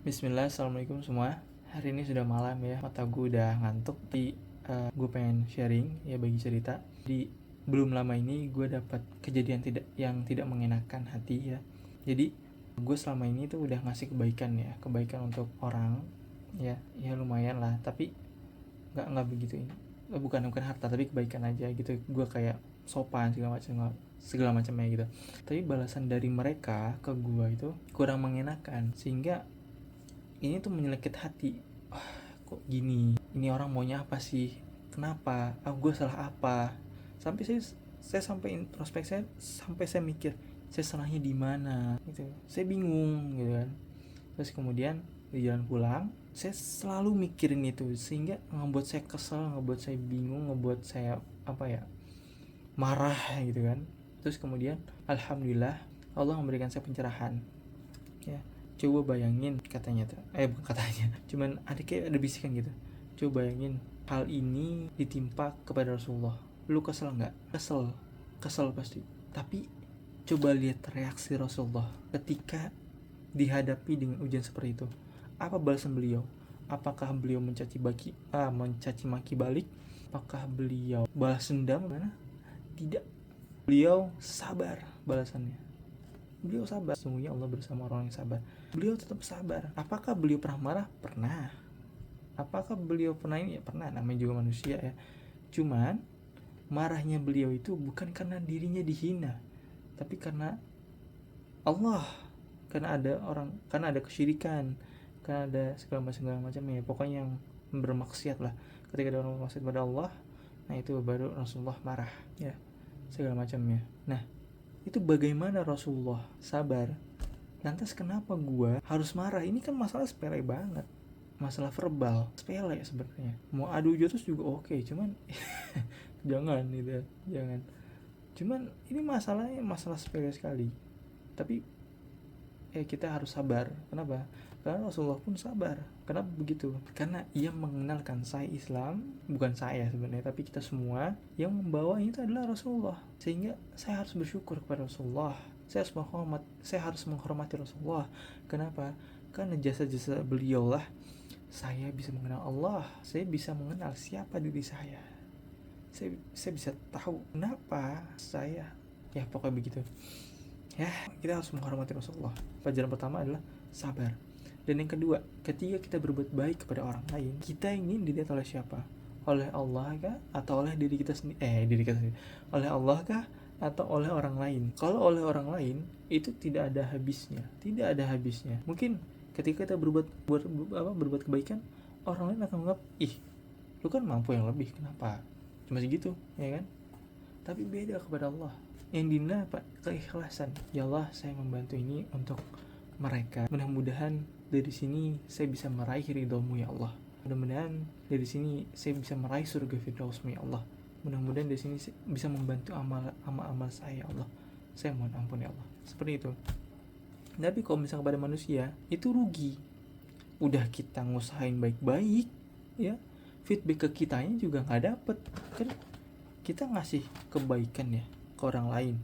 Bismillah, assalamualaikum semua. Hari ini sudah malam ya, mata gue udah ngantuk. Gue pengen sharing ya, bagi cerita. Belum lama ini gue dapat kejadian yang tidak mengenakan hati ya. Jadi gue selama ini tuh udah ngasih kebaikan untuk orang ya, lumayan lah. Tapi nggak begitu ini. Bukan harta, tapi kebaikan aja gitu. Gue kayak sopan segala macamnya gitu. Tapi balasan dari mereka ke gue itu kurang mengenakan, sehingga ini tuh menyelekit hati. Kok gini, ini orang maunya apa sih, kenapa, gue salah apa, sampai saya sampai introspek, sampai saya mikir saya salahnya di mana gitu, saya bingung gitu kan. Terus kemudian di jalan pulang saya selalu mikirin itu, sehingga ngebuat saya kesel, ngebuat saya bingung, ngebuat saya marah gitu kan. Terus kemudian alhamdulillah Allah memberikan saya pencerahan ya. Coba bayangin, katanya tuh, bukan katanya, cuman ada bisikan gitu. Coba bayangin hal ini ditimpa kepada Rasulullah, lu kesel nggak? Kesel pasti. Tapi coba lihat reaksi Rasulullah ketika dihadapi dengan ujian seperti itu. Apa balasan beliau? Apakah beliau mencaci maki balik? Apakah beliau balas dendam? Mana? Tidak. Beliau sabar balasannya. Beliau sabar. Sungguhnya Allah bersama orang yang sabar. Beliau tetap sabar. Apakah beliau pernah marah? Pernah. Apakah beliau pernah ini? Ya pernah, namanya juga manusia ya. Cuman marahnya beliau itu bukan karena dirinya dihina, tapi karena Allah. Karena ada kesyirikan, karena ada segala macam ya. Pokoknya yang bermaksiat lah. Ketika ada orang bermaksiat pada Allah, nah itu baru Rasulullah marah ya, segala macamnya. Nah, itu bagaimana Rasulullah sabar. Lantas kenapa gue harus marah? Ini kan masalah sepele banget, masalah verbal sepele sebenarnya. Mau adu jotos juga oke, cuman jangan gitu, jangan. Cuman ini masalah sepele sekali. Tapi kita harus sabar. Kenapa? Karena Rasulullah pun sabar. Kenapa begitu? Karena ia mengenalkan saya Islam, bukan saya sebenarnya, tapi kita semua yang membawa itu adalah Rasulullah. Sehingga saya harus bersyukur kepada Rasulullah. Saya harus menghormati Rasulullah. Kenapa? Karena jasa-jasa beliau lah saya bisa mengenal Allah. Saya bisa mengenal siapa diri saya. Saya bisa tahu kenapa saya, ya pokoknya begitu. Ya, kita harus menghormati Rasulullah. Pelajaran pertama adalah sabar. Dan yang kedua, ketika kita berbuat baik kepada orang lain, kita ingin dilihat oleh siapa? Oleh Allah kah? Atau oleh diri kita sendiri? Oleh Allah kah? Atau oleh orang lain? Kalau oleh orang lain, itu tidak ada habisnya. Mungkin ketika kita berbuat kebaikan, orang lain akan menganggap, lu kan mampu yang lebih, kenapa cuma segitu, ya kan? Tapi beda kepada Allah. Yang dinilai apa? Keikhlasan. Ya Allah, saya membantu ini untuk mereka. Mudah-mudahan dari sini saya bisa meraih ridho-Mu ya Allah. Mudah-mudahan dari sini saya bisa meraih surga Firdaus-Mu ya Allah. Mudah-mudahan dari sini saya bisa membantu amal saya ya Allah. Saya mohon ampun ya Allah. Seperti itu. Tapi kalau misalnya kepada manusia, itu rugi. Udah kita ngusahain baik-baik, ya, feedback ke kitanya juga nggak dapet. Kan kita ngasih kebaikan ya ke orang lain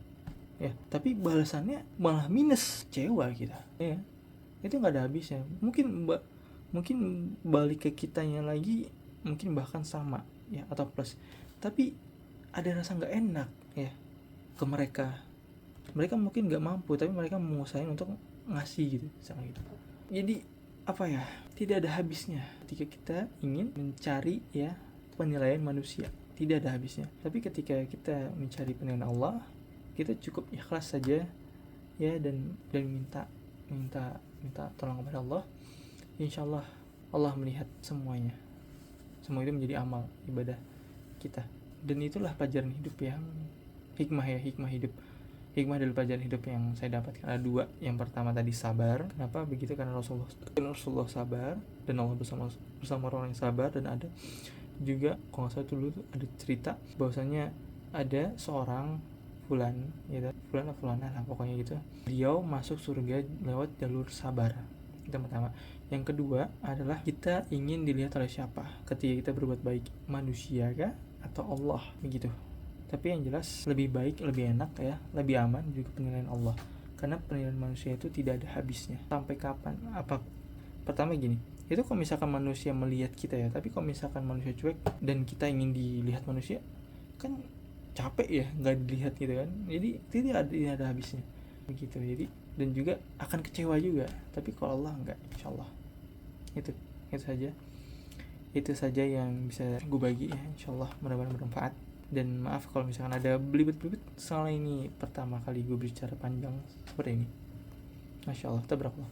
ya, tapi balasannya malah minus, kecewa kita ya. Itu nggak ada habisnya. Mungkin balik ke kitanya lagi, mungkin bahkan sama ya, atau plus, tapi ada rasa nggak enak ya ke mereka mungkin nggak mampu, tapi mereka mengusahain untuk ngasih gitu, misalnya gitu. Jadi apa ya, tidak ada habisnya ketika kita ingin mencari ya penilaian manusia, tidak ada habisnya. Tapi ketika kita mencari penilaian Allah, kita cukup ikhlas saja ya, dan minta tolong kepada Allah. Insyaallah Allah melihat semuanya. Semua itu menjadi amal ibadah kita. Dan itulah pelajaran hidup yang hikmah hidup. Hikmah dari pelajaran hidup yang saya dapatkan ada dua. Yang pertama tadi sabar. Kenapa begitu? Karena Rasulullah sabar, dan Allah bersama orang yang sabar. Dan ada juga, kalau nggak salah dulu tuh ada cerita bahwasanya ada seorang fulana lah pokoknya gitu, beliau masuk surga lewat jalur sabar. Itu pertama. Yang kedua adalah kita ingin dilihat oleh siapa ketika kita berbuat baik, manusia kah atau Allah, begitu. Tapi yang jelas lebih baik, lebih enak ya, lebih aman juga penilaian Allah. Karena penilaian manusia itu tidak ada habisnya. Sampai kapan? Pertama gini, itu kalau misalkan manusia melihat kita ya, tapi kalau misalkan manusia cuek dan kita ingin dilihat manusia, kan capek ya nggak dilihat gitu kan, jadi tidak ada habisnya begitu. Jadi dan juga akan kecewa juga, tapi kalau Allah enggak, insyaallah. Itu saja, itu saja yang bisa gue bagi ya, insyaallah mudah-mudahan bermanfaat. Dan maaf kalau misalkan ada belibet-belibet, soalnya ini pertama kali gue bicara panjang seperti ini. Masya Allah, tabarakallah.